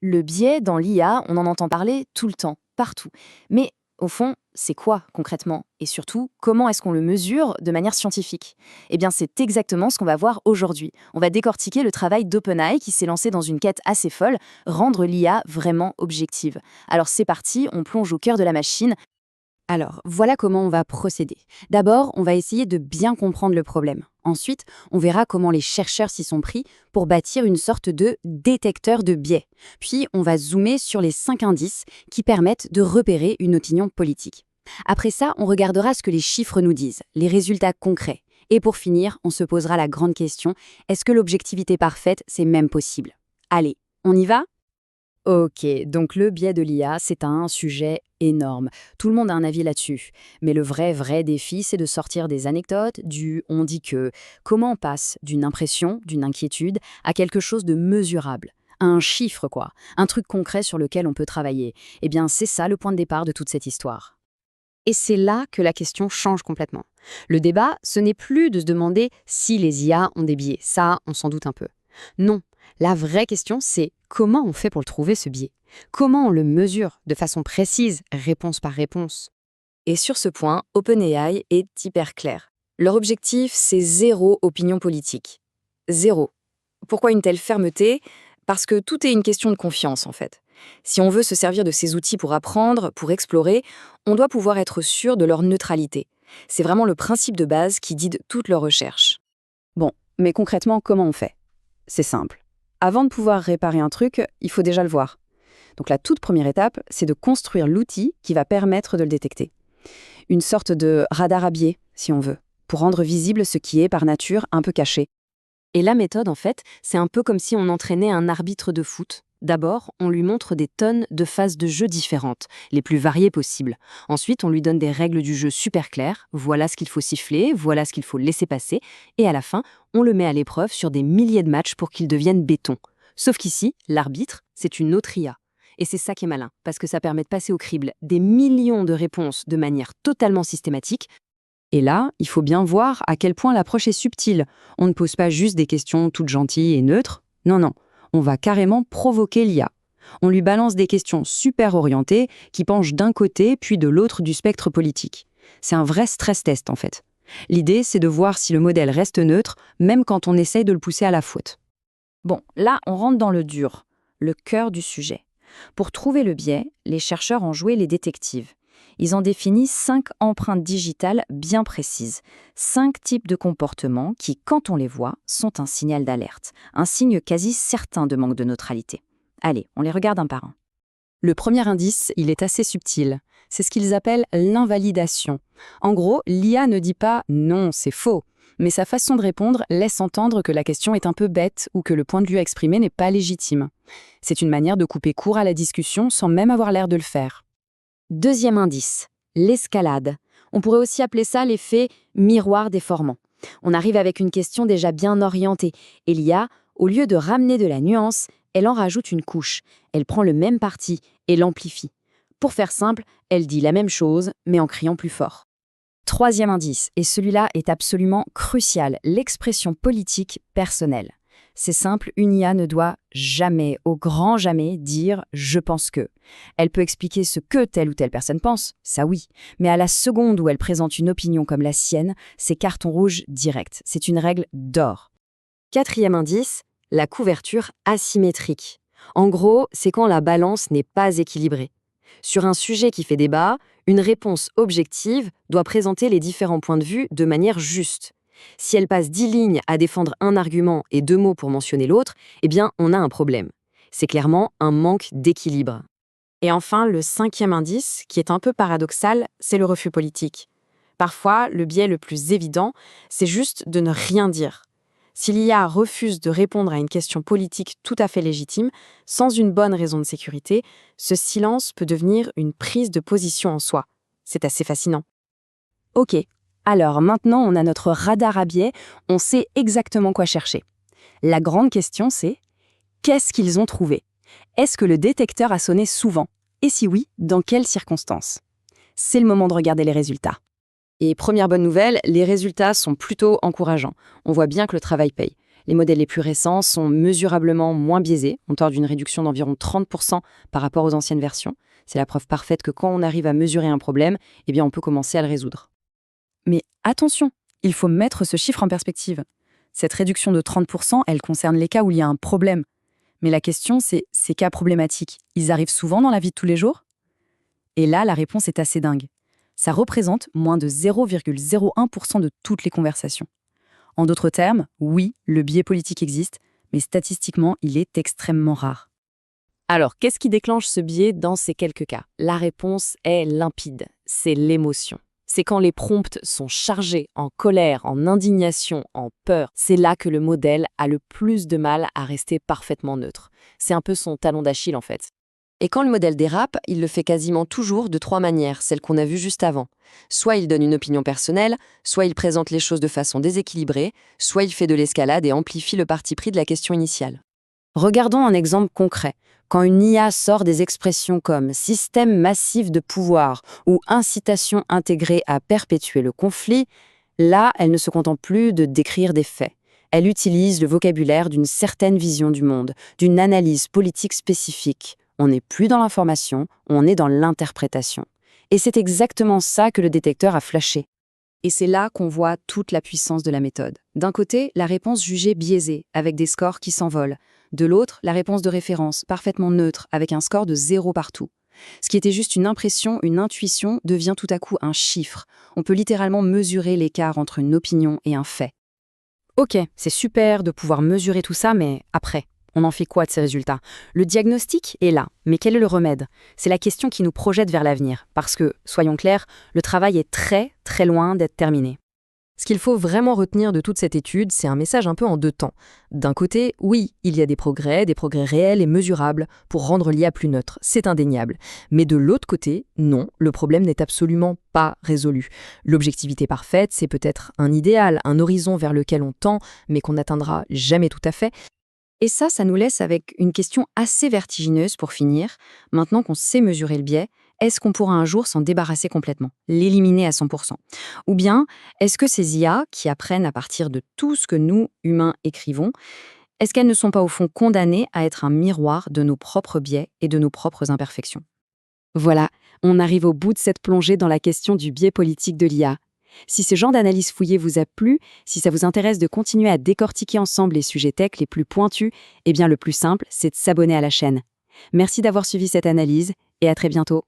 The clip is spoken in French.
Le biais dans l'IA, on en entend parler tout le temps, partout. Mais au fond, c'est quoi concrètement? Et surtout, comment est-ce qu'on le mesure de manière scientifique? Eh bien, c'est exactement ce qu'on va voir aujourd'hui. On va décortiquer le travail d'OpenAI qui s'est lancé dans une quête assez folle, rendre l'IA vraiment objective. Alors c'est parti, on plonge au cœur de la machine. Alors, voilà comment on va procéder. D'abord, on va essayer de bien comprendre le problème. Ensuite, on verra comment les chercheurs s'y sont pris pour bâtir une sorte de détecteur de biais. Puis, on va zoomer sur les 5 indices qui permettent de repérer une opinion politique. Après ça, on regardera ce que les chiffres nous disent, les résultats concrets. Et pour finir, on se posera la grande question, est-ce que l'objectivité parfaite, c'est même possible? Allez, on y va? Ok, donc le biais de l'IA, c'est un sujet énorme. Tout le monde a un avis là-dessus. Mais le vrai défi, c'est de sortir des anecdotes, du on dit que. Comment on passe d'une impression, d'une inquiétude, à quelque chose de mesurable? Un chiffre, quoi. Un truc concret sur lequel on peut travailler. Eh bien, c'est ça le point de départ de toute cette histoire. Et c'est là que la question change complètement. Le débat, ce n'est plus de se demander si les IA ont des biais. Ça, on s'en doute un peu. Non, la vraie question, c'est comment on fait pour le trouver, ce biais? Comment on le mesure de façon précise, réponse par réponse? Et sur ce point, OpenAI est hyper clair. Leur objectif, c'est zéro opinion politique. Zéro. Pourquoi une telle fermeté? Parce que tout est une question de confiance, en fait. Si on veut se servir de ces outils pour apprendre, pour explorer, on doit pouvoir être sûr de leur neutralité. C'est vraiment le principe de base qui guide toute leur recherche. Bon, mais concrètement, comment on fait? C'est simple. Avant de pouvoir réparer un truc, il faut déjà le voir. Donc la toute première étape, c'est de construire l'outil qui va permettre de le détecter. Une sorte de radar à biais, si on veut, pour rendre visible ce qui est par nature un peu caché. Et la méthode, en fait, c'est un peu comme si on entraînait un arbitre de foot. D'abord, on lui montre des tonnes de phases de jeu différentes, les plus variées possibles. Ensuite, on lui donne des règles du jeu super claires. Voilà ce qu'il faut siffler, voilà ce qu'il faut laisser passer. Et à la fin, on le met à l'épreuve sur des milliers de matchs pour qu'il devienne béton. Sauf qu'ici, l'arbitre, c'est une autre IA. Et c'est ça qui est malin, parce que ça permet de passer au crible des millions de réponses de manière totalement systématique. Et là, il faut bien voir à quel point l'approche est subtile. On ne pose pas juste des questions toutes gentilles et neutres. Non, non. On va carrément provoquer l'IA. On lui balance des questions super orientées qui penchent d'un côté puis de l'autre du spectre politique. C'est un vrai stress test en fait. L'idée, c'est de voir si le modèle reste neutre, même quand on essaye de le pousser à la faute. Bon, là, on rentre dans le dur, le cœur du sujet. Pour trouver le biais, les chercheurs ont joué les détectives. Ils ont défini 5 empreintes digitales bien précises, 5 types de comportements qui, quand on les voit, sont un signal d'alerte, un signe quasi certain de manque de neutralité. Allez, on les regarde un par un. Le premier indice, il est assez subtil. C'est ce qu'ils appellent l'invalidation. En gros, l'IA ne dit pas «non, c'est faux», mais sa façon de répondre laisse entendre que la question est un peu bête ou que le point de vue exprimé n'est pas légitime. C'est une manière de couper court à la discussion sans même avoir l'air de le faire. Deuxième indice, l'escalade. On pourrait aussi appeler ça l'effet miroir déformant. On arrive avec une question déjà bien orientée, et l'IA, au lieu de ramener de la nuance, elle en rajoute une couche. Elle prend le même parti et l'amplifie. Pour faire simple, elle dit la même chose, mais en criant plus fort. Troisième indice, et celui-là est absolument crucial, l'expression politique personnelle. C'est simple, une IA ne doit jamais, au grand jamais, dire « je pense que ». Elle peut expliquer ce que telle ou telle personne pense, ça oui, mais à la seconde où elle présente une opinion comme la sienne, c'est carton rouge direct. C'est une règle d'or. Quatrième indice, la couverture asymétrique. En gros, c'est quand la balance n'est pas équilibrée. Sur un sujet qui fait débat, une réponse objective doit présenter les différents points de vue de manière juste. Si elle passe 10 lignes à défendre un argument et 2 mots pour mentionner l'autre, eh bien, on a un problème. C'est clairement un manque d'équilibre. Et enfin, le cinquième indice, qui est un peu paradoxal, c'est le refus politique. Parfois, le biais le plus évident, c'est juste de ne rien dire. Si l'IA refuse de répondre à une question politique tout à fait légitime, sans une bonne raison de sécurité, ce silence peut devenir une prise de position en soi. C'est assez fascinant. Ok, alors maintenant on a notre radar à biais, on sait exactement quoi chercher. La grande question c'est, qu'est-ce qu'ils ont trouvé? Est-ce que le détecteur a sonné souvent? Et si oui, dans quelles circonstances? C'est le moment de regarder les résultats. Et première bonne nouvelle, les résultats sont plutôt encourageants. On voit bien que le travail paye. Les modèles les plus récents sont mesurablement moins biaisés, on tord d'une réduction d'environ 30% par rapport aux anciennes versions. C'est la preuve parfaite que quand on arrive à mesurer un problème, eh bien on peut commencer à le résoudre. Mais attention, il faut mettre ce chiffre en perspective. Cette réduction de 30%, elle concerne les cas où il y a un problème. Mais la question, c'est ces cas problématiques, ils arrivent souvent dans la vie de tous les jours? Et là, la réponse est assez dingue. Ça représente moins de 0,01% de toutes les conversations. En d'autres termes, oui, le biais politique existe, mais statistiquement, il est extrêmement rare. Alors, qu'est-ce qui déclenche ce biais dans ces quelques cas? La réponse est limpide, c'est l'émotion. C'est quand les prompts sont chargés en colère, en indignation, en peur. C'est là que le modèle a le plus de mal à rester parfaitement neutre. C'est un peu son talon d'Achille en fait. Et quand le modèle dérape, il le fait quasiment toujours de 3 manières, celles qu'on a vues juste avant. Soit il donne une opinion personnelle, soit il présente les choses de façon déséquilibrée, soit il fait de l'escalade et amplifie le parti pris de la question initiale. Regardons un exemple concret. Quand une IA sort des expressions comme système massif de pouvoir ou incitation intégrée à perpétuer le conflit, là, elle ne se contente plus de décrire des faits. Elle utilise le vocabulaire d'une certaine vision du monde, d'une analyse politique spécifique. On n'est plus dans l'information, on est dans l'interprétation. Et c'est exactement ça que le détecteur a flashé. Et c'est là qu'on voit toute la puissance de la méthode. D'un côté, la réponse jugée biaisée, avec des scores qui s'envolent. De l'autre, la réponse de référence, parfaitement neutre, avec un score de 0 partout. Ce qui était juste une impression, une intuition, devient tout à coup un chiffre. On peut littéralement mesurer l'écart entre une opinion et un fait. Ok, c'est super de pouvoir mesurer tout ça, mais après, on en fait quoi de ces résultats? Le diagnostic est là, mais quel est le remède? C'est la question qui nous projette vers l'avenir, parce que, soyons clairs, le travail est très, très loin d'être terminé. Ce qu'il faut vraiment retenir de toute cette étude, c'est un message un peu en deux temps. D'un côté, oui, il y a des progrès réels et mesurables pour rendre l'IA plus neutre, c'est indéniable. Mais de l'autre côté, non, le problème n'est absolument pas résolu. L'objectivité parfaite, c'est peut-être un idéal, un horizon vers lequel on tend, mais qu'on n'atteindra jamais tout à fait. Et ça nous laisse avec une question assez vertigineuse pour finir. Maintenant qu'on sait mesurer le biais, est-ce qu'on pourra un jour s'en débarrasser complètement, l'éliminer à 100%? Ou bien, est-ce que ces IA, qui apprennent à partir de tout ce que nous, humains, écrivons, est-ce qu'elles ne sont pas au fond condamnées à être un miroir de nos propres biais et de nos propres imperfections? Voilà, on arrive au bout de cette plongée dans la question du biais politique de l'IA. Si ce genre d'analyse fouillée vous a plu, si ça vous intéresse de continuer à décortiquer ensemble les sujets tech les plus pointus, eh bien le plus simple, c'est de s'abonner à la chaîne. Merci d'avoir suivi cette analyse et à très bientôt.